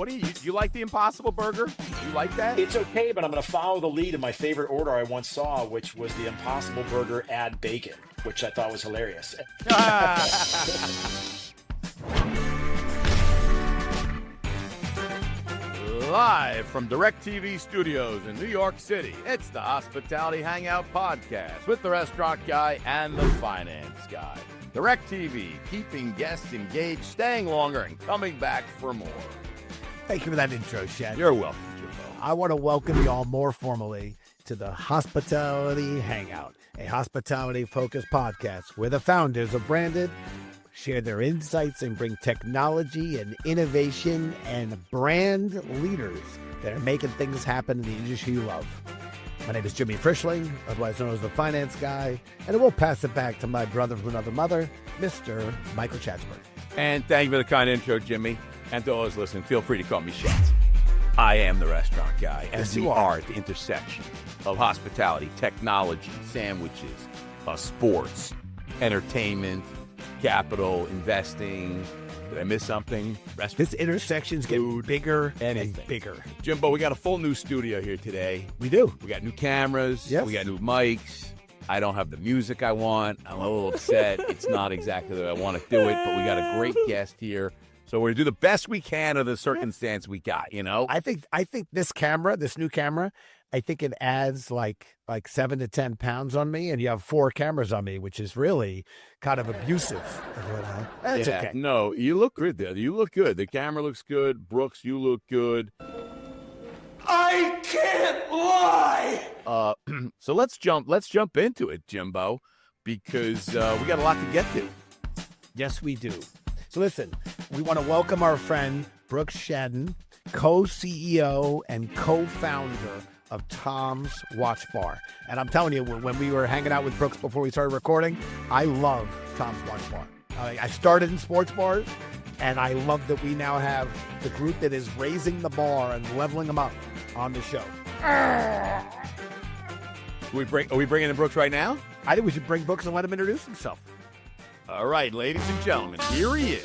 What do you like the Impossible Burger? You like that? It's okay, but I'm going to follow the lead of my favorite order I once saw, which was the Impossible Burger add bacon, which I thought was hilarious. Live from DirecTV Studios in New York City, it's the Hospitality Hangout podcast with the restaurant guy and the finance guy. DirecTV, keeping guests engaged, staying longer, and coming back for more. Thank you for that intro, Shed. You're welcome, Jimbo. I want to welcome you all more formally to the Hospitality Hangout, a hospitality-focused podcast where the founders of Branded share their insights and bring technology and innovation and brand leaders that are making things happen in the industry you love. My name is Jimmy Frischling, otherwise known as the Finance Guy, and I will pass it back to my brother from another mother, Mr. Michael Chatsberg. And thank you for the kind intro, Jimmy. And to all those listening, feel free to call me Shat. I am the restaurant guy, and Yes, we you are at the intersection of hospitality, technology, sandwiches, sports, entertainment, capital, investing. Did I miss something? This intersection's getting bigger anything. and bigger. Jimbo, we got a full new studio here today. We do. We got new cameras. Yes. We got new mics. I don't have the music I want. I'm a little upset. It's not exactly the way I want to do it, but we got a great guest here. So we're going to do the best we can of the circumstance we got, you know? I think this new camera, I think it adds like 7 to 10 pounds on me, and you have 4 cameras on me, which is really kind of abusive. That's okay. No, you look good there. You look good. The camera looks good. Brooks, you look good. I can't lie! So let's jump into it, Jimbo, because we got a lot to get to. Yes, we do. So listen, we want to welcome our friend Brooks Schaden, co-CEO and co-founder of Tom's Watch Bar. And I'm telling you, when we were hanging out with Brooks before we started recording, I love Tom's Watch Bar. I started in sports bars, and I love that we now have the group that is raising the bar and leveling them up on the show. Are we bringing in Brooks right now? I think we should bring Brooks and let him introduce himself. All right, ladies and gentlemen, here he is.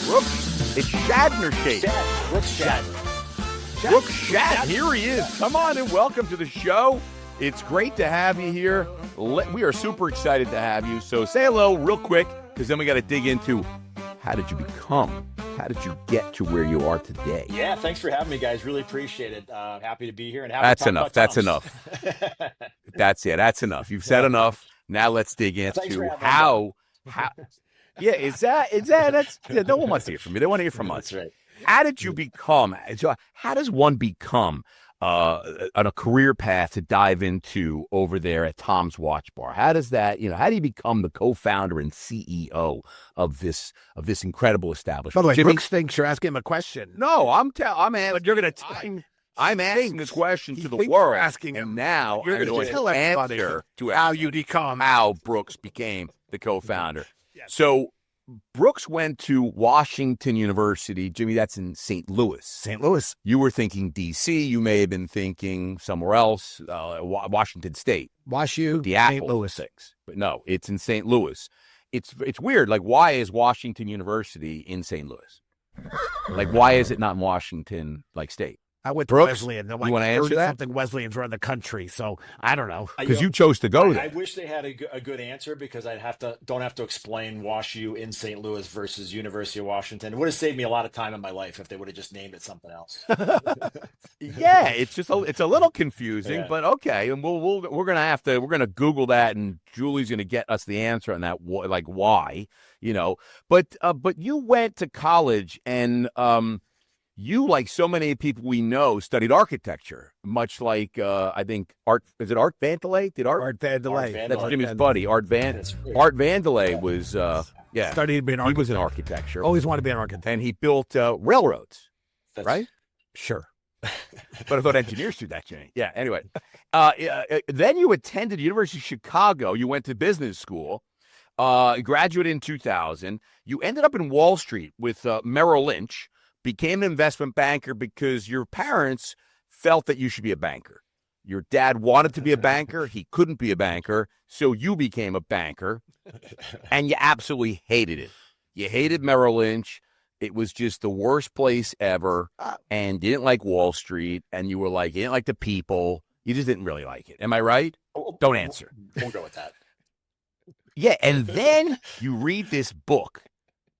Brooks, it's Schaden or Schaden? Brooks Schaden. Brooks Schaden, here he is. Come on and welcome to the show. It's great to have you here. We are super excited to have you. So say hello real quick, because then we got to dig into how did you get to where you are today? Yeah, thanks for having me, guys. Really appreciate it. Happy to be here. And happy That's to talk enough. about That's Tom's. enough. That's it. That's enough. You've said enough. Now let's dig Thanks for into having how. Yeah, is that no one wants to hear from me. They want to hear from us. That's right. How did you become? How does one become on a career path to dive into over there at Tom's Watch Bar? How does that? How do you become the co-founder and CEO of this incredible establishment? By the way, Jimmy? Brooks thinks you're asking him a question. No, I'm asking. But you're going to I'm asking this question to the thinks world. you're asking him. And now You're I'm going going to tell to everybody answer to how you become. how Brooks became the co-founder. Yes. So Brooks went to Washington University. Jimmy, that's in St. Louis. St. Louis. You were thinking D.C. You may have been thinking somewhere else, Washington State. Wash U, The St. Apple. Louis. But no, it's in St. Louis. It's weird. Like, why is Washington University in St. Louis? Like, why is it not in Washington, like, State? I went to Brooks, Wesleyan. you wanna answer that? Something Wesleyans around the country, so I don't know. Because you chose to go there. I wish they had a good answer, because don't have to explain Wash U in St. Louis versus University of Washington. It would have saved me a lot of time in my life if they would have just named it something else. Yeah, it's a little confusing, Yeah. but okay. And we're gonna Google that, and Julie's gonna get us the answer on that. Like, why? But you went to college, and you, like so many people we know, studied architecture, much like I think Art. Is it Art Vandelay? Art Vandelay. That's Art Jimmy's Vandelay. buddy, Art Vandelay was Studied being an he was in architect. architecture, Always wanted to be an architect. and he built railroads, That's right? Sure. But I thought engineers do that, Jimmy. Yeah. Anyway, then you attended University of Chicago. You went to business school. Graduated in 2000. You ended up in Wall Street with Merrill Lynch. Became an investment banker because your parents felt that you should be a banker. Your dad wanted to be a banker. He couldn't be a banker. So you became a banker, and you absolutely hated it. You hated Merrill Lynch. It was just the worst place ever, and you didn't like Wall Street, and you were like, you didn't like the people. You just didn't really like it. Am I right? Don't answer. We'll go with that. Yeah, and then you read this book.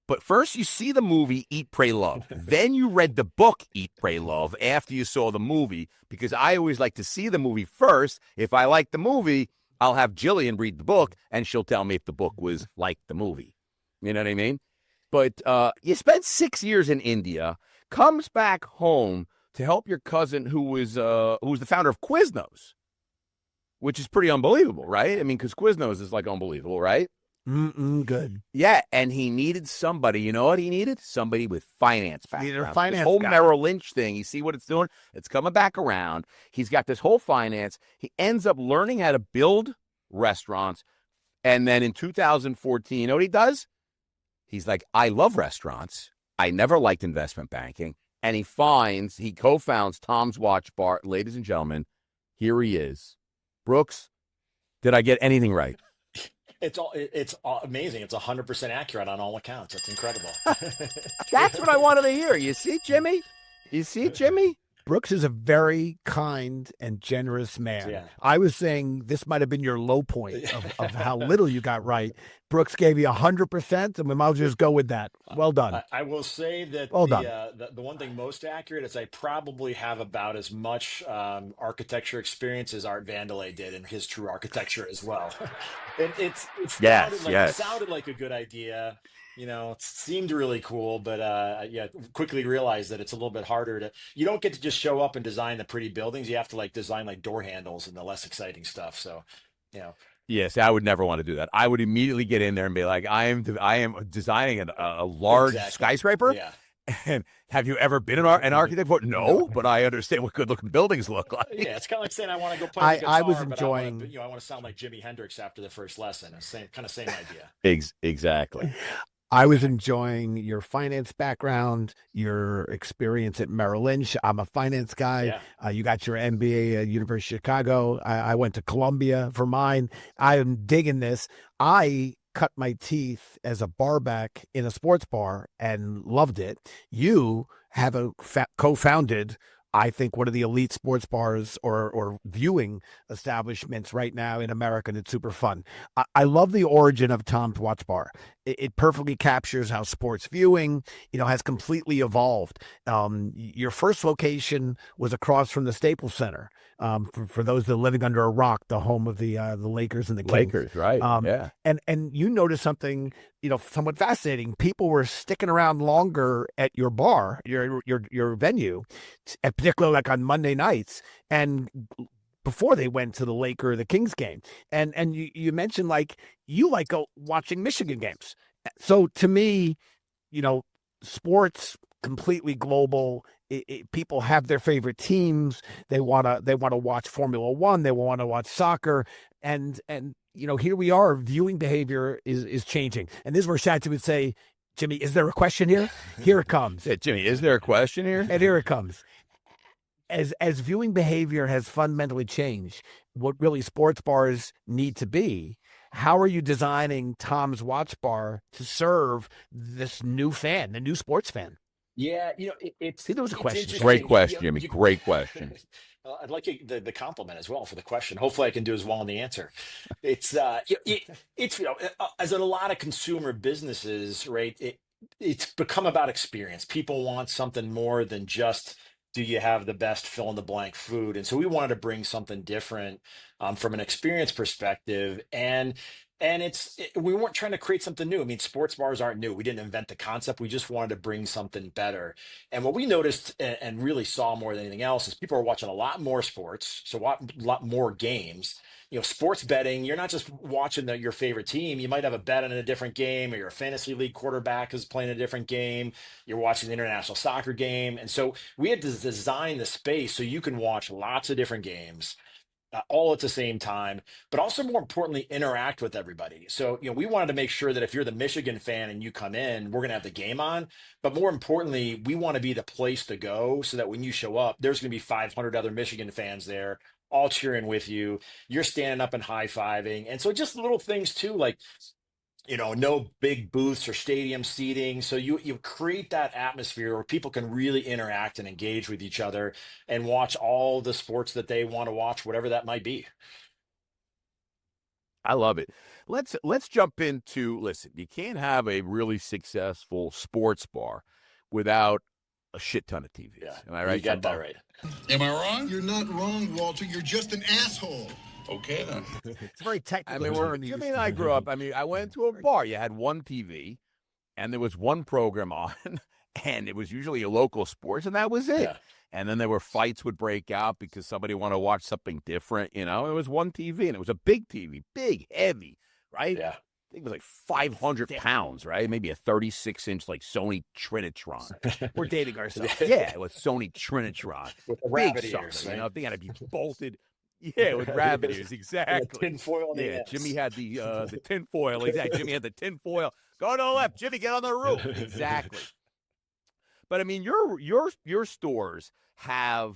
But first you see the movie Eat, Pray, Love. Then you read the book Eat, Pray, Love after you saw the movie, because I always like to see the movie first. If I like the movie, I'll have Jillian read the book, and she'll tell me if the book was like the movie. You know what I mean? But you spent 6 years in India, comes back home to help your cousin who was the founder of Quiznos, which is pretty unbelievable, right? I mean, because Quiznos is like unbelievable, right? Good. Yeah, and he needed somebody. You know what he needed? Somebody with finance background. Needed a finance this whole guy. Merrill Lynch thing. You see what it's doing? It's coming back around. He's got this whole finance. He ends up learning how to build restaurants. And then in 2014, you know what he does? He's like, I love restaurants. I never liked investment banking. And he co-founds Tom's Watch Bar. Ladies and gentlemen, here he is. Brooks, did I get anything right? It's amazing. It's 100% accurate on all accounts. It's incredible. That's what I wanted to hear. You see, Jimmy? Brooks is a very kind and generous man. Yeah. I was saying this might have been your low point of how little you got right. Brooks gave you 100%, and we might just go with that. Well done. I will say that the one thing most accurate is I probably have about as much architecture experience as Art Vandelay did in his True Architecture as well. It sounded like a good idea. You know, it seemed really cool, but quickly realized that it's a little bit harder you don't get to just show up and design the pretty buildings. You have to design like door handles and the less exciting stuff. So, you know. Yes, I would never want to do that. I would immediately get in there and be like, I am designing a large skyscraper. Yeah. And have you ever been an architect before? No, but I understand what good looking buildings look like. Yeah, it's kind of like saying I want to go play the guitar, I was enjoying. But I want to sound like Jimi Hendrix after the first lesson. Same idea. Exactly. I was enjoying your finance background, your experience at Merrill Lynch. I'm a finance guy. Yeah. You got your MBA at University of Chicago. I went to Columbia for mine. I am digging this. I cut my teeth as a barback in a sports bar and loved it. You have co-founded, I think, one of the elite sports bars or viewing establishments right now in America, and it's super fun. I love the origin of Tom's Watch Bar. It perfectly captures how sports viewing, has completely evolved. Your first location was across from the Staples Center. For those that are living under a rock, the home of the Lakers and the Kings. Lakers, right? Yeah. And you noticed something, somewhat fascinating. People were sticking around longer at your bar, your venue, particularly like on Monday nights, and before they went to the Laker or the Kings game. And you mentioned you like watching Michigan games. So to me, sports completely global. People have their favorite teams. They want to watch Formula One. They want to watch soccer. And here we are. Viewing behavior is changing. And this is where Schaden would say, Jimmy, is there a question here? Here it comes. Yeah, Jimmy, is there a question here? And here it comes. As viewing behavior has fundamentally changed, what really sports bars need to be, how are you designing Tom's Watch Bar to serve this new fan, the new sports fan? Yeah, See, there was a question. Great question, Jimmy. Great question. I'd like the compliment as well for the question. Hopefully, I can do as well in the answer. It's as in a lot of consumer businesses, right? It's become about experience. People want something more than just, do you have the best fill in the blank food? And so we wanted to bring something different from an experience perspective. And we weren't trying to create something new. I mean, sports bars aren't new. We didn't invent the concept. We just wanted to bring something better. And what we noticed and really saw more than anything else is people are watching a lot more sports, so a lot more games. Sports betting, you're not just watching your favorite team. You might have a bet on a different game, or your fantasy league quarterback is playing a different game. You're watching the international soccer game. And so we had to design the space so you can watch lots of different games all at the same time, but also more importantly, interact with everybody. So, we wanted to make sure that if you're the Michigan fan and you come in, we're going to have the game on, but more importantly, we want to be the place to go so that when you show up, there's going to be 500 other Michigan fans there, all cheering with you. You're standing up and high-fiving. And so just little things too, like No big booths or stadium seating. So you create that atmosphere where people can really interact and engage with each other and watch all the sports that they want to watch, whatever that might be. I love it. Let's jump into, listen, you can't have a really successful sports bar without a shit ton of TVs. Yeah, Am I right? You got that right. Am I wrong? You're not wrong, Walter. You're just an asshole. Okay, then. It's very technical. I mean, Jimmy and I grew up. I mean, I went to a bar. You had one TV, and there was one program on, and it was usually a local sports, and that was it. Yeah. And then there were fights would break out because somebody wanted to watch something different. It was one TV, and it was a big TV, big, heavy, right? Yeah. I think it was like 500 pounds, right? Maybe a 36-inch like Sony Trinitron. We're dating ourselves. Yeah, it was Sony Trinitron. With the Big rabbit ears, something, right? They had to be bolted. Yeah, with rabbit ears, exactly. Tin foil on the Yeah, ends. Jimmy had the tin foil. Exactly. Jimmy had the tin foil. Go to the left. Jimmy, get on the roof. Exactly. But I mean, your stores have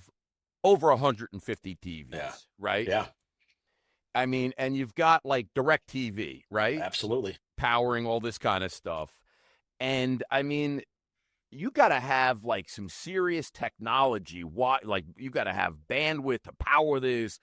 over 150 TVs, right? Yeah, I mean, and you've got like Direct TV, right? absolutely. Powering all this kind of stuff. And I mean, you got to have like some serious technology. Like you got to have bandwidth to power this.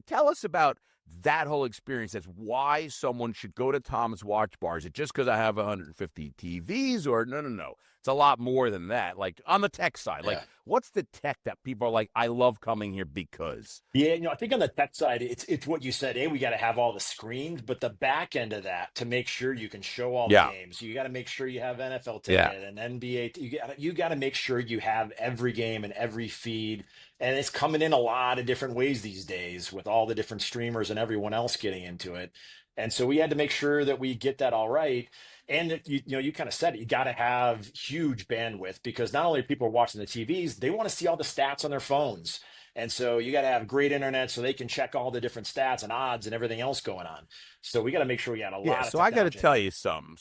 Tell us about that whole experience. That's why someone should go to Tom's Watch Bar. Is it just because I have 150 TVs, or no? It's a lot more than that. Like on the tech side, like what's the tech that people are like, I love coming here because? Yeah, I think on the tech side, it's what you said. We got to have all the screens, but the back end of that to make sure you can show all the games. You got to make sure you have NFL ticket and NBA. You got to make sure you have every game and every feed. And it's coming in a lot of different ways these days with all the different streamers and everyone else getting into it. And so we had to make sure that we get that all right. And that you kind of said it, you got to have huge bandwidth because not only are people watching the TVs, they want to see all the stats on their phones. And so you got to have great internet so they can check all the different stats and odds and everything else going on. So we got to make sure we got a lot of So I got to technology. tell you something.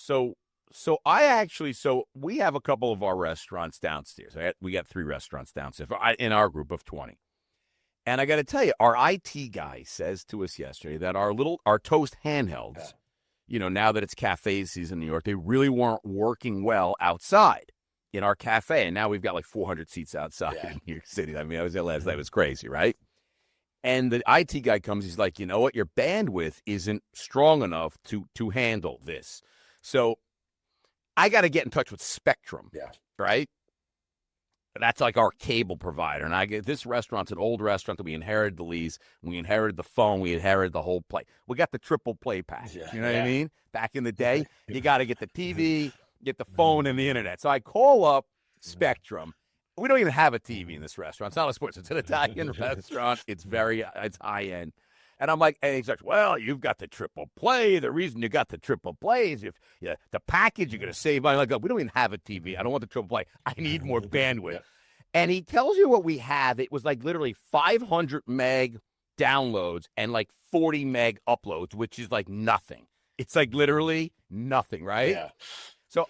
So we have a couple of our restaurants downstairs. We got 3 restaurants downstairs in our group of 20. And I got to tell you, our IT guy says to us yesterday that our toast handhelds, now that it's cafe season in New York, they really weren't working well outside in our cafe. And now we've got like 400 seats outside in New York City. I mean, I was there last night. It was crazy, right? And the IT guy comes, he's like, you know what? Your bandwidth isn't strong enough to handle this. So I got to get in touch with Spectrum, right? That's like our cable provider. And this restaurant's an old restaurant that we inherited the lease. We inherited the phone. We inherited the whole play. We got the triple play package. You know what I mean? Back in the day, you got to get the TV, get the phone, and the internet. So I call up Spectrum. We don't even have a TV in this restaurant. It's not a sports. It's an Italian restaurant. It's high end. And I'm like, and he's like, well, you've got the triple play. The reason you got the triple play is if the package, you're going to save money. Like, we don't even have a TV. I don't want the triple play. I need more bandwidth. And he tells you what we have. It was like literally 500 meg downloads and like 40 meg uploads, which is like nothing. It's like literally nothing, right? Yeah. So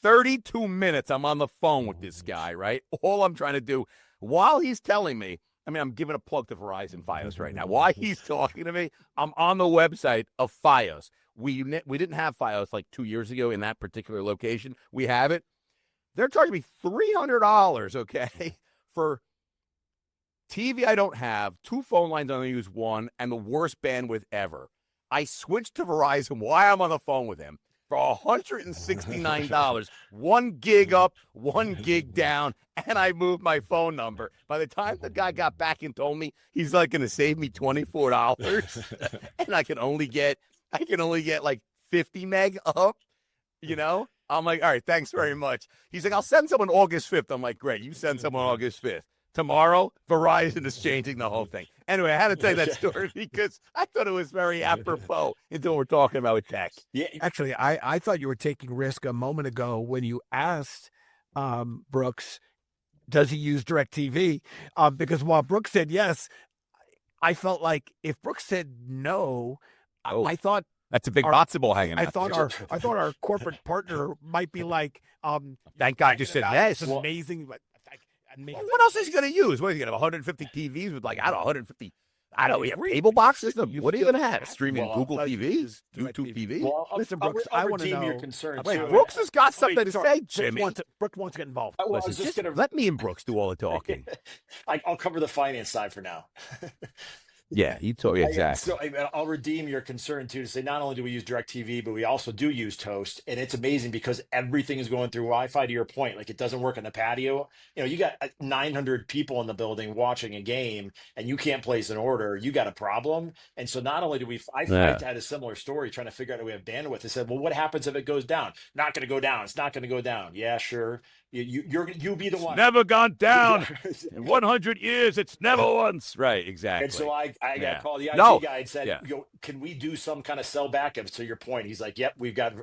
32 minutes I'm on the phone with this guy, right? All I'm trying to do while he's telling me, I mean, I'm giving a plug to Verizon Fios right now. While he's talking to me, I'm on the website of Fios. We didn't have Fios like 2 years ago in that particular location. We have it. They're charging me $300, okay, for TV I don't have, 2 phone lines I only use 1, and the worst bandwidth ever. I switched to Verizon while I'm on the phone with him for $169, 1 gig up, 1 gig down, and I moved my phone number. By the time the guy got back and told me he's like going to save me $24, and I can only get like 50 meg up, I'm like, all right, thanks very much. He's like, I'll send someone August 5th. I'm like, great, you send someone August 5th. Tomorrow, Verizon is changing the whole thing. Anyway, I had to tell you that story because I thought it was very apropos until we're talking about tech. Yeah. Actually, I thought you were taking risk a moment ago when you asked Brooks, does he use DirecTV? Because while Brooks said yes, I felt like if Brooks said no, I thought that's a big matzo ball hanging out. I thought our corporate partner might be like, thank God you said yes. This is amazing. But what else is he going to use? What is he going to have 150 TVs with like, I don't know, 150 I don't. We have cable boxes. What do you even have? Streaming Well, Google TV, DirecTV. YouTube TV. Well, Listen, I'll, Brooks, I'll I want to redeem know. your concern Wait, too. Brooks has got something to sorry, say, Jimmy. Brooks wants to get involved. Well, I Listen, was just just gonna. let me and Brooks do all the talking. I'll cover the finance side for now. Yeah, you told me exactly. So I'll redeem your concern too to say not only do we use DirecTV, but we also do use Toast, and it's amazing because everything is going through Wi-Fi. To your point, like it doesn't work on the patio. You got 900 people in the building watching a game, and you can't place an order. You got a problem. And so not only do I had a similar story trying to figure out if we have bandwidth. I said, well, what happens if it goes down? Not going to go down. It's not going to go down. Yeah, sure. You'll be the one. Never gone down in 100 years. It's never once. Right, exactly. And so I got called the IT guy and said, can we do some kind of cell backup? To your point, he's like, yep, we've got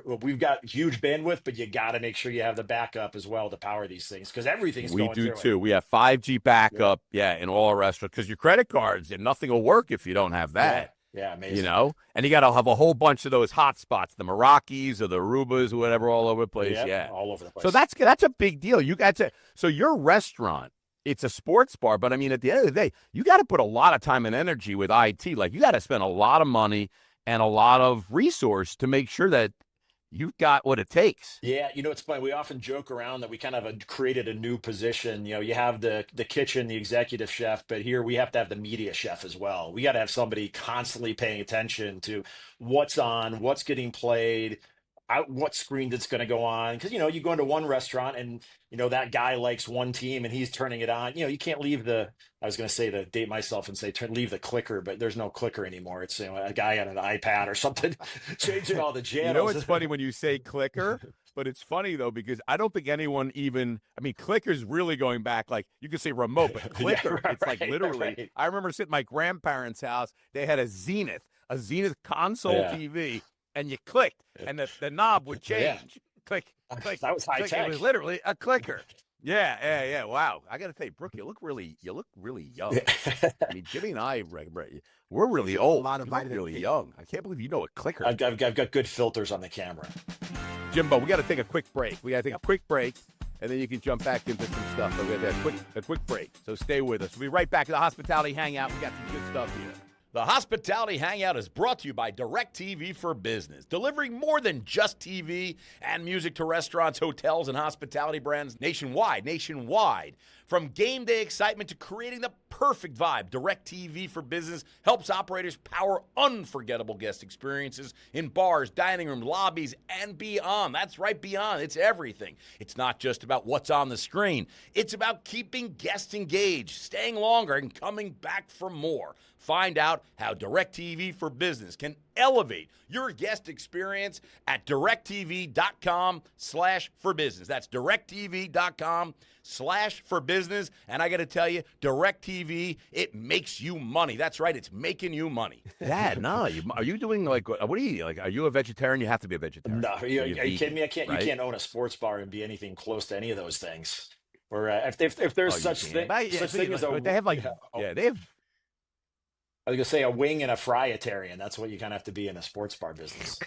huge bandwidth, but you got to make sure you have the backup as well to power these things because everything's going through it. We do too. We have 5G backup, in all our restaurants because your credit cards and nothing will work if you don't have that. Yeah, amazing. You know, and you got to have a whole bunch of those hot spots, the Meraki's or the Arubas or whatever, all over the place. Yeah, all over the place. So that's a big deal. You got to. So your restaurant, it's a sports bar, but I mean, at the end of the day, you got to put a lot of time and energy with IT. Like you got to spend a lot of money and a lot of resource to make sure that you've got what it takes. Yeah, it's funny. We often joke around that we kind of have created a new position. You have the kitchen, the executive chef, but here we have to have the media chef as well. We got to have somebody constantly paying attention to what's on, what's getting played, what screen that's going to go on. Because, you go into one restaurant and, that guy likes one team and he's turning it on. You can't leave I was going to say to date myself and say, leave the clicker, but there's no clicker anymore. It's a guy on an iPad or something changing all the channels. It's funny when you say clicker, but it's funny though, because I don't think anyone clicker's really going back. Like you could say remote, but clicker, it's like literally, right. I remember sitting at my grandparents' house. They had a Zenith console TV. And you clicked, and the knob would change. Click. That was high tech. It was literally a clicker. Yeah. Wow. I got to tell you, Brooke, you look really young. I mean, Jimmy and I, we're really old. A lot of really young. I can't believe you know a clicker. I've got good filters on the camera. Jimbo, we got to take a quick break. And then you can jump back into some stuff. So we have a quick break. So stay with us. We'll be right back to the Hospitality Hangout. We got some good stuff here. The Hospitality Hangout is brought to you by DirecTV for Business, delivering more than just TV and music to restaurants, hotels, and hospitality brands nationwide. From game day excitement to creating the perfect vibe, DirecTV for Business helps operators power unforgettable guest experiences in bars, dining rooms, lobbies, and beyond. That's right, beyond. It's everything. It's not just about what's on the screen. It's about keeping guests engaged, staying longer, and coming back for more. Find out how DirecTV for Business can elevate your guest experience at directtv.com/forbusiness. That's directtv.com/forbusiness. And I got to tell you, DirecTV, it makes you money. That's right. It's making you money. Dad, no. Are you doing what are you like? Are you a vegetarian? You have to be a vegetarian. No, are you kidding me? You can't own a sports bar and be anything close to any of those things. Or if there's such thing as they have they have. I was going to say a wing and a fryitarian. That's what you kind of have to be in a sports bar business.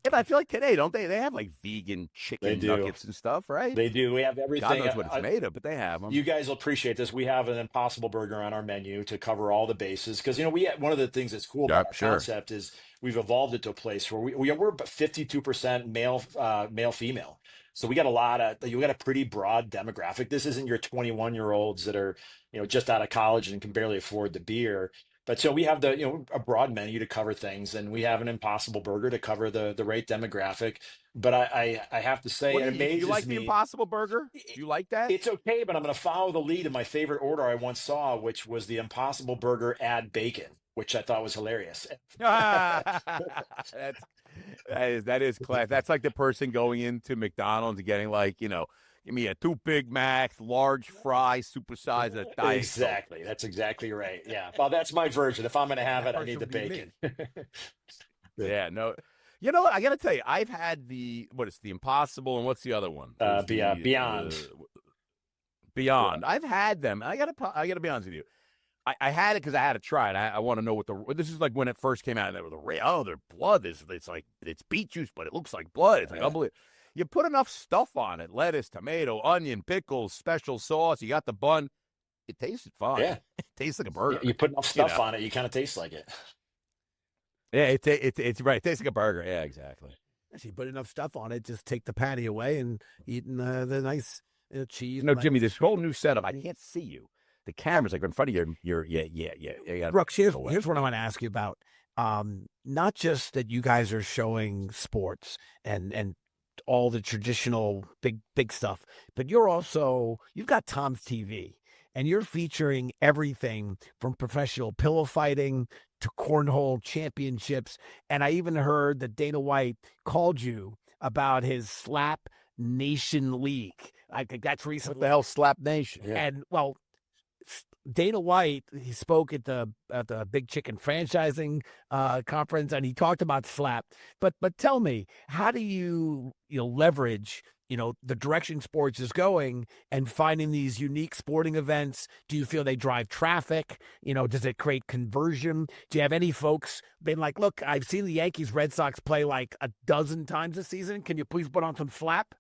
But I feel like today, don't they? They have like vegan chicken nuggets and stuff, right? They do. We have everything. God knows what it's made of, but they have them. You guys will appreciate this. We have an Impossible Burger on our menu to cover all the bases. Because, one of the things that's cool about our concept is we've evolved it to a place where we're about 52% male, female. So you got a pretty broad demographic. This isn't your 21-year-olds that are, just out of college and can barely afford the beer. But so we have a broad menu to cover things, and we have an Impossible Burger to cover the right demographic. But I have to say, it amazes me. You like the Impossible Burger? Do you like that? It's okay, but I'm going to follow the lead of my favorite order I once saw, which was the Impossible Burger add bacon, which I thought was hilarious. That is class. That's like the person going into McDonald's and getting give me a 2 Big Macs, large fries, supersize a Diet Exactly. Coke. That's exactly right. Yeah. Well, that's my version. If I'm going to have it, I need the bacon. Yeah. No. You know what? I got to tell you, I've had the Impossible, and what's the other one? Beyond. Beyond. Yeah. I've had them. I got to be honest with you. I had it because I had to try it. I want to know this is like when it first came out. And their blood is, it's beet juice, but it looks like blood. It's like unbelievable. You put enough stuff on it, lettuce, tomato, onion, pickles, special sauce. You got the bun. it tasted fine. Yeah. It tastes like a Yeah, burger. you put enough stuff know. on it, you kind of taste like it. Yeah, it's right. It tastes like a burger. Yeah, exactly. If you put enough stuff on it, just take the patty away and eating the nice cheese. No, Jimmy, this whole new setup, I can't see you. The camera's like in front of your yeah. Brooks, here's what I want to ask you about. Not just that you guys are showing sports and all the traditional big stuff, but you've got Tom's TV, and you're featuring everything from professional pillow fighting to cornhole championships. And I even heard that Dana White called you about his Slap Nation League. I think that's recently. What the hell, Slap Nation? Yeah. And well, Dana White, he spoke at the Big Chicken Franchising conference, and he talked about Slap. But tell me, how do you leverage the direction sports is going and finding these unique sporting events? Do you feel they drive traffic? Does it create conversion? Do you have any folks been like, look, I've seen the Yankees Red Sox play like a dozen times this season. Can you please put on some Slap?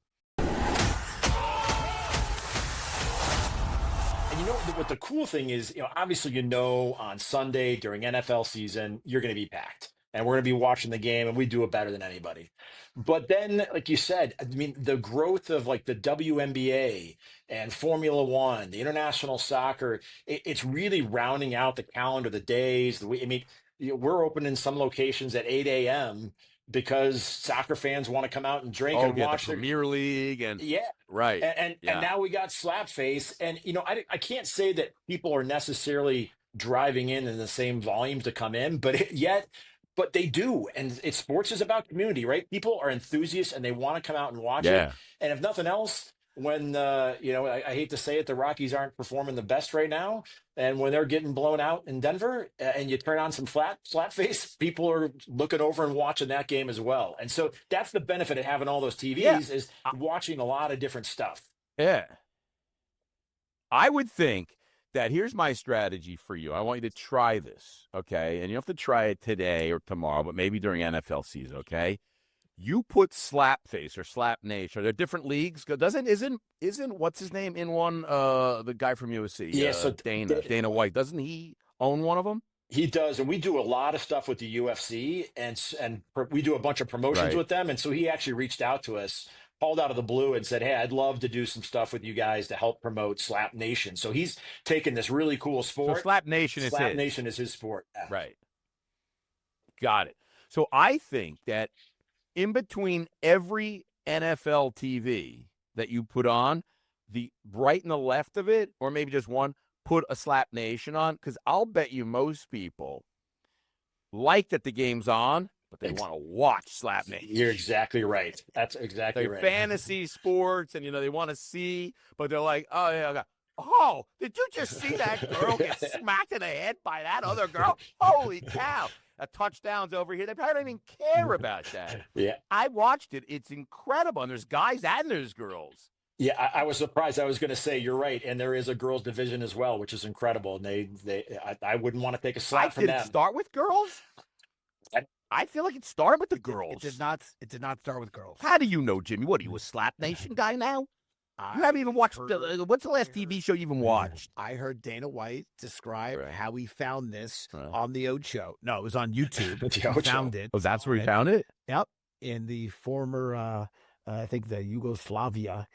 And what the cool thing is, obviously, on Sunday during NFL season, you're going to be packed and we're going to be watching the game, and we do it better than anybody. But then, like you said, I mean, the growth of like the WNBA and Formula One, the international soccer, it's really rounding out the calendar, the days. We're open in some locations at 8 a.m. because soccer fans want to come out and drink and watch the Premier League and right. And now we got Slapface, and I can't say that people are necessarily driving in the same volume to come in, but they do. And sports is about community, right? People are enthusiasts and they want to come out and watch it. And if nothing else, when I hate to say it, the Rockies aren't performing the best right now, and when they're getting blown out in Denver, and you turn on some flat face, people are looking over and watching that game as well. And so that's the benefit of having all those TVs is watching a lot of different stuff. Yeah, I would think that here's my strategy for you. I want you to try this, okay? And you don't have to try it today or tomorrow, but maybe during NFL season, okay? You put Slapface or Slap Nation. Are there different leagues? Isn't what's his name in one? The guy from USC. Yeah, so Dana White. Doesn't he own one of them? He does, and we do a lot of stuff with the UFC, and we do a bunch of promotions with them. And so he actually reached out to us, called out of the blue, and said, "Hey, I'd love to do some stuff with you guys to help promote Slap Nation." So he's taken this really cool sport. So Slap Nation is his sport. Yeah. Right. Got it. So I think that in between every NFL TV that you put on, the right and the left of it, or maybe just one, put a Slap Nation on, because I'll bet you most people like that the game's on, but they want to watch Slap Nation. You're exactly right. That's exactly right. Fantasy sports, and they want to see, but they're like, oh yeah, okay. Oh, did you just see that girl get smacked in the head by that other girl? Holy cow. A touchdown's over here. They probably don't even care about that. Yeah. I watched it. It's incredible. And there's guys and there's girls. Yeah, I was surprised. I was going to say, you're right. And there is a girls division as well, which is incredible. And I wouldn't want to take a slap from them. Did it start with girls? I feel like it started with the girls. It did not start with girls. How do you know, Jimmy? What are you, a Slap Nation guy now? You haven't even watched. What's the last TV show you even watched? I heard Dana White describe how he found this on the Oat Show. No, it was on YouTube. He found it. Oh, that's where he found it? Yep. In the former, I think the Yugoslavia.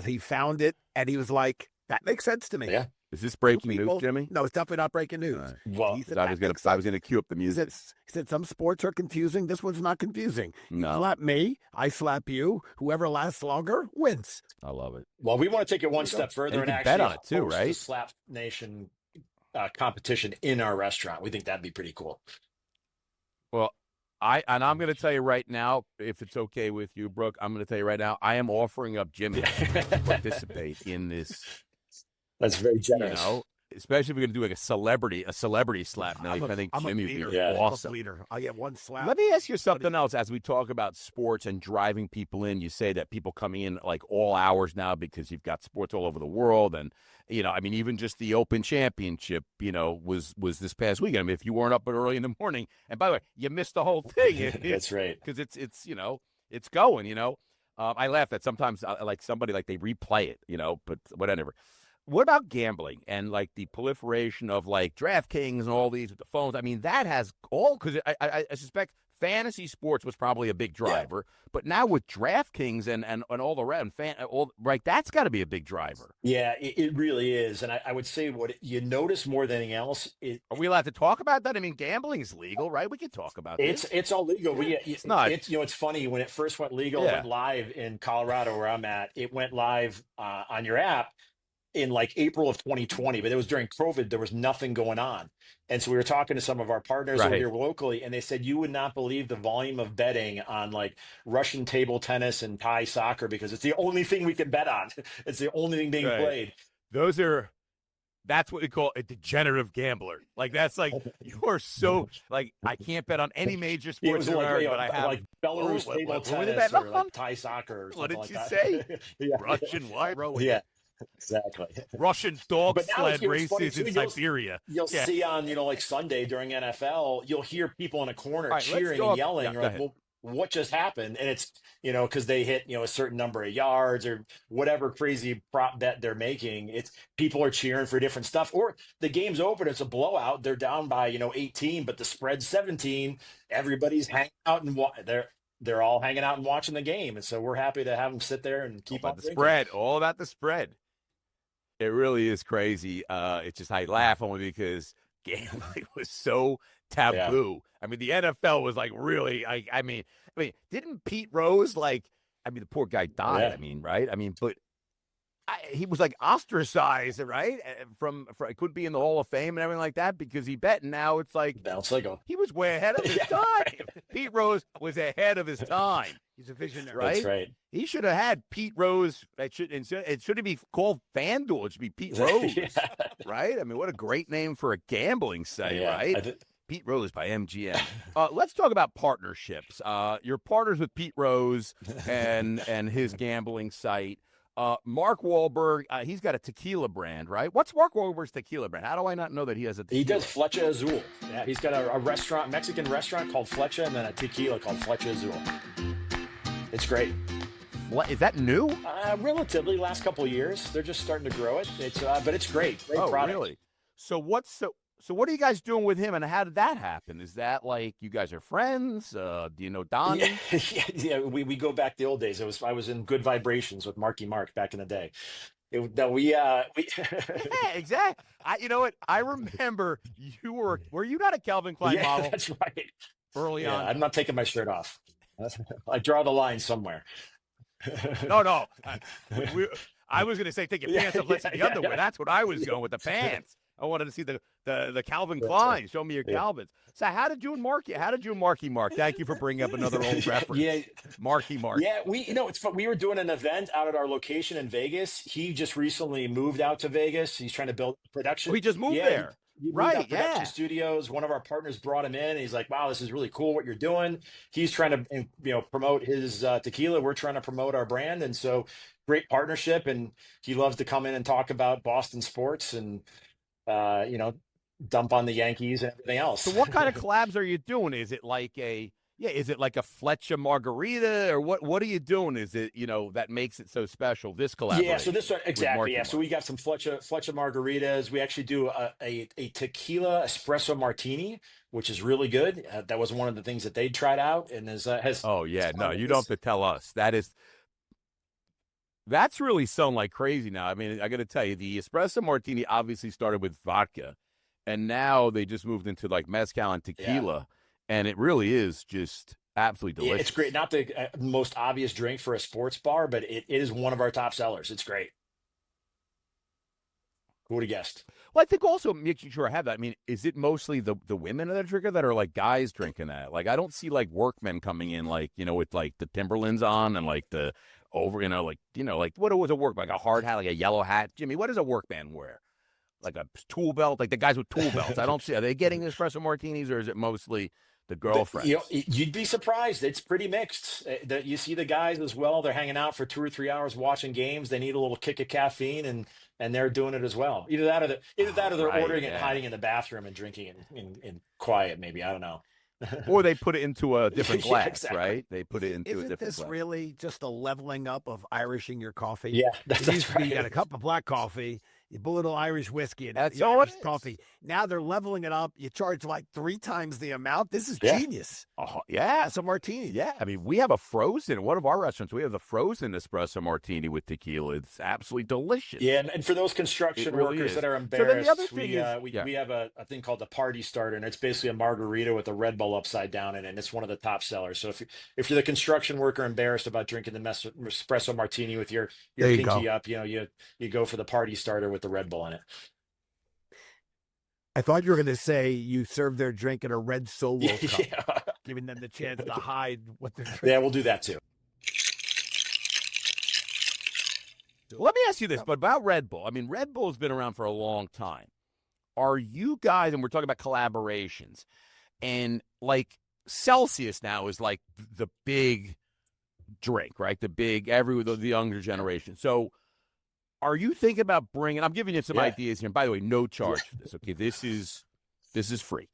He found it, and he was like, that makes sense to me. Yeah. Is this breaking news, Jimmy? No, it's definitely not breaking news. Right. Well, I was gonna cue up the music. He said some sports are confusing. This one's not confusing. No. You slap me, I slap you. Whoever lasts longer wins. I love it. Well, we want to take it one step further and actually bet on it too, host right? the Slap Nation competition in our restaurant. We think that'd be pretty cool. Well, I'm going to tell you right now, if it's okay with you, Brooke, I'm going to tell you right now, I am offering up Jimmy to participate in this. That's very generous. Especially if we're going to do like a celebrity slap night. I think Jimmy would be awesome. I get one slap. Let me ask you something else. As we talk about sports and driving people in, you say that people coming in like all hours now because you've got sports all over the world. And, even just the Open Championship, was this past weekend. I mean, if you weren't up early in the morning, and by the way, you missed the whole thing. That's right. Because it's going, I laugh that sometimes like somebody, like they replay it, but whatever. what about gambling and like the proliferation of like DraftKings and all these with the phones? I mean, that has all, because I suspect fantasy sports was probably a big driver, but now with DraftKings and all the rest, right, that's got to be a big driver. Yeah, it really is. And I would say what you notice more than anything else. Are we allowed to talk about that? I mean, gambling is legal, right? We can talk about this. It's all legal. It's not. It's funny when it first went legal, it went live in Colorado where I'm at. It went live on your app in like April of 2020, but it was during COVID. There was nothing going on. And so we were talking to some of our partners over here locally, and they said, you would not believe the volume of betting on like Russian table tennis and Thai soccer, because it's the only thing we can bet on. It's the only thing being played. That's what we call a degenerative gambler. Like, that's like, you are so, like, I can't bet on any major sports in America, but I have. Like Belarus table tennis or like Thai soccer or something what did like you that. say? Russian wine rowing. Yeah. Exactly. Russian dog sled funny races too. in Siberia. You'll see on, like Sunday during NFL, you'll hear people in a corner cheering and yelling. You're like, well, what just happened? And it's, because they hit, a certain number of yards or whatever crazy prop bet they're making. It's people are cheering for different stuff. Or the game's open, it's a blowout. They're down by, 18, but the spread's 17. Everybody's hanging out and they're all hanging out and watching the game. And so we're happy to have them sit there and keep on the drinking. Spread, all about the spread. It really is crazy. It's just, I laugh only because gambling was so taboo. Yeah. I mean, the NFL was like really, I mean, didn't Pete Rose, the poor guy died. Yeah. I mean, right? I mean, but he was like ostracized, right? From could be in the Hall of Fame and everything like that because he bet. And now it's like he was way ahead of his time. Pete Rose was ahead of his time. He's a visionary, right? That's right. He should have had Pete Rose. It shouldn't be called FanDuel. It should be Pete Rose, right? I mean, what a great name for a gambling site, right? Pete Rose by MGM. Let's talk about partnerships. You're partners with Pete Rose and his gambling site. Mark Wahlberg, he's got a tequila brand, right? What's Mark Wahlberg's tequila brand? How do I not know that he has a tequila? He does Flecha Azul. Yeah, he's got a restaurant, Mexican restaurant called Flecha, and then a tequila called Flecha Azul. It's great. What, is that new? Relatively, last couple of years. They're just starting to grow it. But it's great. Great product. Really? So what are you guys doing with him, and how did that happen? Is that like you guys are friends? Do you know Donnie? Yeah. We go back the old days. I was in Good Vibrations with Marky Mark back in the day. Yeah, exactly. You know what? I remember you were you not a Calvin Klein model? That's right. Early on. I'm not taking my shirt off. I draw the line somewhere. No. I was going to say take your pants off, let's see the underwear. That's what I was going with, the pants. I wanted to see the Calvin Klein. Show me your Calvins. So how did you and Marky Mark? Thank you for bringing up another old reference. Yeah, Marky Mark. Yeah, it's fun. We were doing an event out at our location in Vegas. He just recently moved out to Vegas. He's trying to build production. He just moved there. Right, production studios. One of our partners brought him in. And he's like, "Wow, this is really cool what you're doing." He's trying to, promote his tequila. We're trying to promote our brand, and so great partnership. And he loves to come in and talk about Boston sports and, dump on the Yankees and everything else. So, what kind of collabs are you doing? Is it like a Flecha margarita, or what are you doing? Is it, that makes it so special, this collaboration? Yeah, so this exactly. Yeah, so we got some Flecha margaritas. We actually do a tequila espresso martini, which is really good. That was one of the things that they tried out and has. Oh yeah, no, you don't have to tell us. That's really sound like crazy now. I mean, I got to tell you, the espresso martini obviously started with vodka, and now they just moved into like mezcal and tequila. Yeah. And it really is just absolutely delicious. Yeah, it's great. Not the most obvious drink for a sports bar, but it is one of our top sellers. It's great. Who would have guessed? Well, I think also making sure I have that. I mean, is it mostly the women that are drinking that, or like guys drinking that? Like, I don't see like workmen coming in like, with like the Timberlands on and like the over, like what was a work, like a hard hat, like a yellow hat. Jimmy, what does a workman wear? Like a tool belt, like the guys with tool belts. I don't see. Are they getting espresso martinis, or is it mostly the girlfriends? You'd be surprised. It's pretty mixed. You see the guys as well. They're hanging out for 2 or 3 hours watching games. They need a little kick of caffeine, and they're doing it as well. Either that or they're ordering it, hiding in the bathroom and drinking it in quiet. Maybe, I don't know. Or they put it into a different glass, exactly. Right? They put it into a different glass. Isn't this really just a leveling up of Irishing your coffee? Yeah, that's right. You got a cup of black coffee. You put a little Irish whiskey in it. That's the all it Irish is. coffee. Now they're leveling it up. You charge like 3 times the amount. This is Yeah. genius. Oh, yeah. That's a martini. Yeah, I mean, we have a frozen, one of our restaurants, we have the frozen espresso martini with tequila. It's absolutely delicious. Yeah, and for those construction It really workers is. that are So then embarrassed, the other thing is- we have a thing called the Party Starter, and it's basically a margarita with a Red Bull upside down in it, and it's one of the top sellers. So if you're the construction worker embarrassed about drinking the espresso martini with your There you pinky go. up, you go for the Party Starter with the Red Bull in it. I thought you were going to say you serve their drink in a red Solo cup, Yeah. giving them the chance to hide what they're drinking. Yeah, we'll do that too. Well, let me ask you this, but about Red Bull. I mean, Red Bull's been around for a long time. Are you guys, and we're talking about collaborations, and like Celsius now is like the big drink, right? The younger generation. So are you thinking about bringing, I'm giving you some Yeah. ideas here. And by the way, no charge for this. Okay, this is free.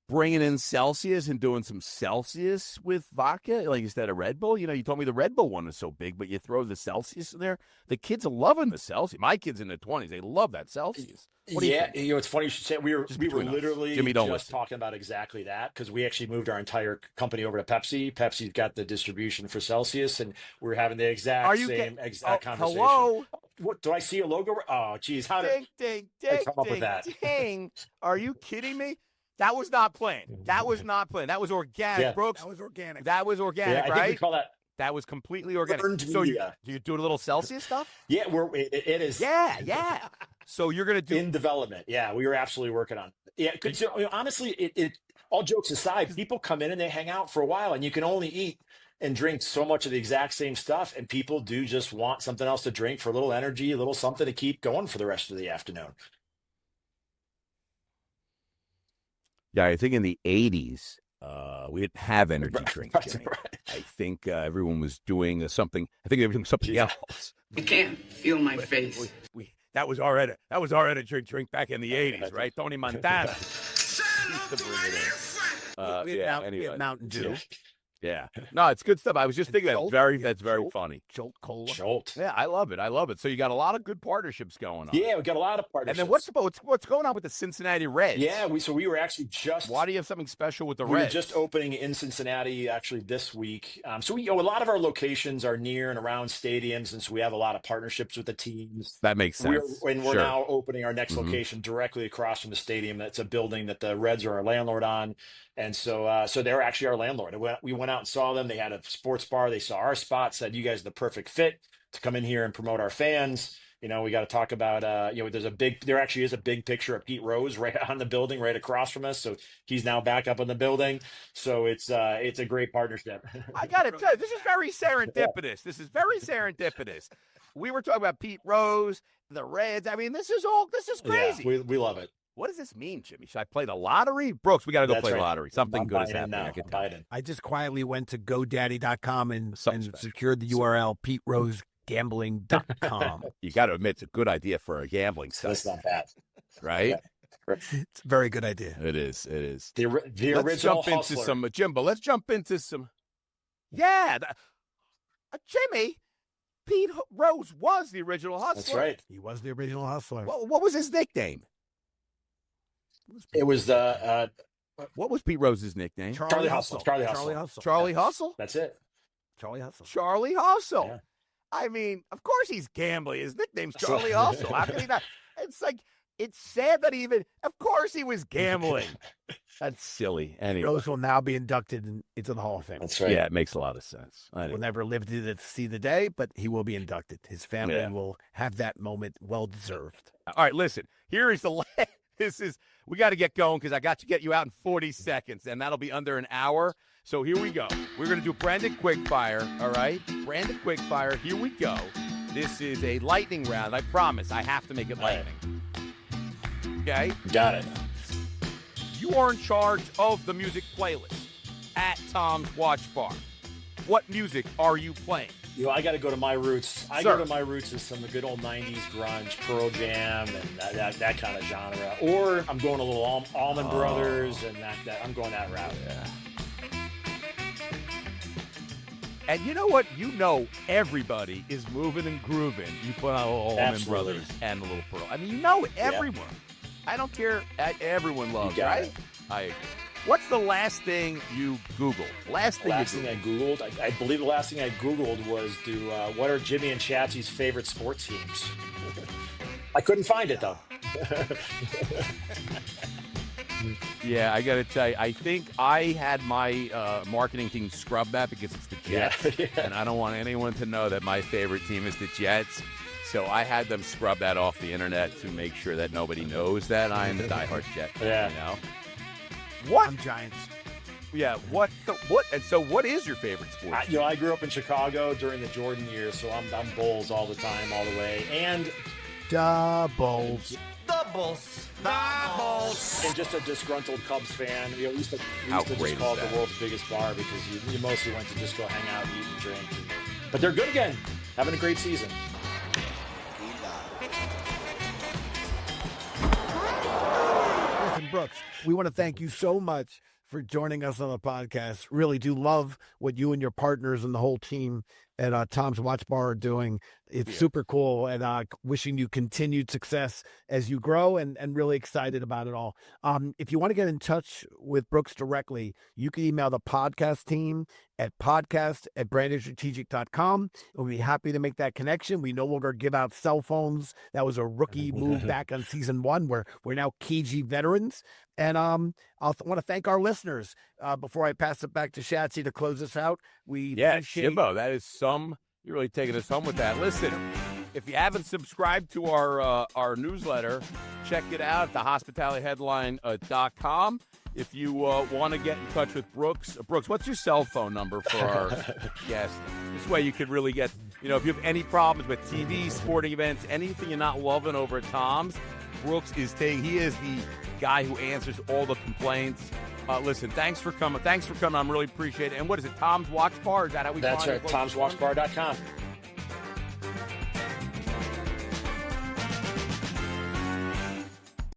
Bringing in Celsius and doing some Celsius with vodka, like instead of Red Bull. You told me the Red Bull one is so big, but you throw the Celsius in there. The kids are loving the Celsius. My kids in their 20s, they love that Celsius. What do you think? It's funny you should say. We were between us. literally Jimmy, don't just listen. talking about exactly that, because we actually moved our entire company over to Pepsi. Pepsi's got the distribution for Celsius, and we're having the exact same conversation. Hello? What do I see a logo? Oh, geez, how did Ding, I come up with that? ding. Are you kidding me? That was not planned. That was not planned. That was organic, Yeah. Brooks. That was organic. That was organic, I think we right? call that. That was completely organic. Earned So do media. you do a little Celsius stuff? Yeah, it is. Yeah. So you're gonna do In development. Yeah, we were absolutely working on it. Yeah, 'cause, honestly, it all jokes aside, people come in and they hang out for a while, and you can only eat and drink so much of the exact same stuff, and people do just want something else to drink for a little energy, a little something to keep going for the rest of the afternoon. Yeah, I think in the 80s, we didn't have energy drinks, Right, Jimmy. right. I think everyone was doing something. I think they were doing something Yeah. else. I can't feel my face. That was our energy drink back in the 80s, right? Tony Montana used to bring it in. We had Anyway. Mountain Dew. Yeah. No, it's good stuff. I was just thinking Jolt? that's very Jolt? funny. Jolt Cola. Jolt. Yeah, I love it. So you got a lot of good partnerships going on. Yeah, we got a lot of And partnerships. then what's going on with the Cincinnati Reds? Yeah, we were actually just. Why do you have something special with the We were Reds? just opening in Cincinnati actually this week. So a lot of our locations are near and around stadiums, and so we have a lot of partnerships with the teams. That makes sense. We're Sure. now opening our next Mhm. location directly across from the stadium. That's a building that the Reds are our landlord on, and so they're actually our landlord. We went out and saw them. They had a sports bar. They saw our spot, said, "You guys are the perfect fit to come in here and promote our fans." We got to talk about, there actually is a big picture of Pete Rose right on the building, right across from us. So he's now back up in the building. So it's a great partnership. I got to tell you, this is very serendipitous. This is very serendipitous. We were talking about Pete Rose, the Reds. I mean, this is crazy. Yeah, we love it. What does this mean, Jimmy? Should I play the lottery? Brooks, we got to go That's play the right. lottery. Something I'm good is buying in happening. now. I can I'm tell. buying in. I just quietly went to GoDaddy.com and Something special. secured the URL PeteRoseGambling.com. You got to admit, it's a good idea for a gambling So that's site, not bad. right? It's a very good idea. It is. The Let's original jump into hustler. some Jimbo. Let's jump into some. Yeah, Jimmy. Pete Rose was the original hustler. That's right. He was the original hustler. What was his nickname? It was the What was Pete Rose's nickname? Charlie Hustle. Charlie Hustle. Charlie Hustle. Charlie Hustle? That's it. Charlie Hustle. Charlie Hustle. Yeah. I mean, of course he's gambling. His nickname's Charlie Hustle. How can he not? It's sad that of course he was gambling. That's silly. Anyway. Rose will now be inducted into the Hall of Fame. That's right. Yeah, it makes a lot of sense. Will never live to see the day, but he will be inducted. His family Yeah. will have that moment well deserved. All right, listen. Here is the we got to get going because I got to get you out in 40 seconds, and that'll be under an hour. So here we go. We're going to do Brandon Quickfire, all right? Brandon Quickfire, here we go. This is a lightning round. I promise. I have to make it lightning. Okay? Got it. You are in charge of the music playlist at Tom's Watch Bar. What music are you playing? I got to go to my roots. I Sir. go to my roots as some of the good old 90s grunge, Pearl Jam, and that kind of genre. Or I'm going a little Allman Brothers, and that I'm going that route. Yeah. And you know what? You know everybody is moving and grooving. You put out Allman Absolutely. Brothers and the Little Pearl. I mean, you know everyone. I don't care. Everyone loves, got right? it. I agree. What's the last thing you Googled? Last thing I Googled. Googled, I believe the last thing I Googled was what are Jimmy and Chatsy's favorite sports teams? I couldn't find it, though. Yeah, I got to tell you, I think I had my marketing team scrub that because it's the Jets. Yeah. And I don't want anyone to know that my favorite team is the Jets. So I had them scrub that off the internet to make sure that nobody knows that I'm a diehard Jet fan, Yeah. you know? What? I'm Giants. Yeah, what? And so what is your favorite sport? I grew up in Chicago during the Jordan years, so I'm Bulls all the time, all the way. And Doubles. and just a disgruntled Cubs fan. We used to How just great call is it that? the world's biggest bar because you mostly went to just go hang out, eat, and drink. But they're good again, having a great season. Listen, Brooks, we want to thank you so much for joining us on the podcast. Really do love what you and your partners and the whole team at Tom's Watch Bar are doing. It's super cool, and wishing you continued success as you grow, and really excited about it all. If you want to get in touch with Brooks directly, you can email the podcast team at podcast@brandedstrategic.com. We'll be happy to make that connection. We no longer give out cell phones. That was a rookie move back on season 1, where we're now KG veterans. And I want to thank our listeners. Before I pass it back to Shatsy to close us out, Yeah, appreciate Jimbo, that is you're really taking us home with that. Listen, if you haven't subscribed to our newsletter, check it out at thehospitalityheadline.com. If you want to get in touch with Brooks, what's your cell phone number for our guests? This way you could really get, if you have any problems with TV, sporting events, anything you're not loving over at Tom's, Brooks he is the guy who answers all the complaints. Listen, thanks for coming. I really appreciate it. And what is it, Tom's Watch Bar? Is that how we That's find right, it? Tom'sWatchBar.com.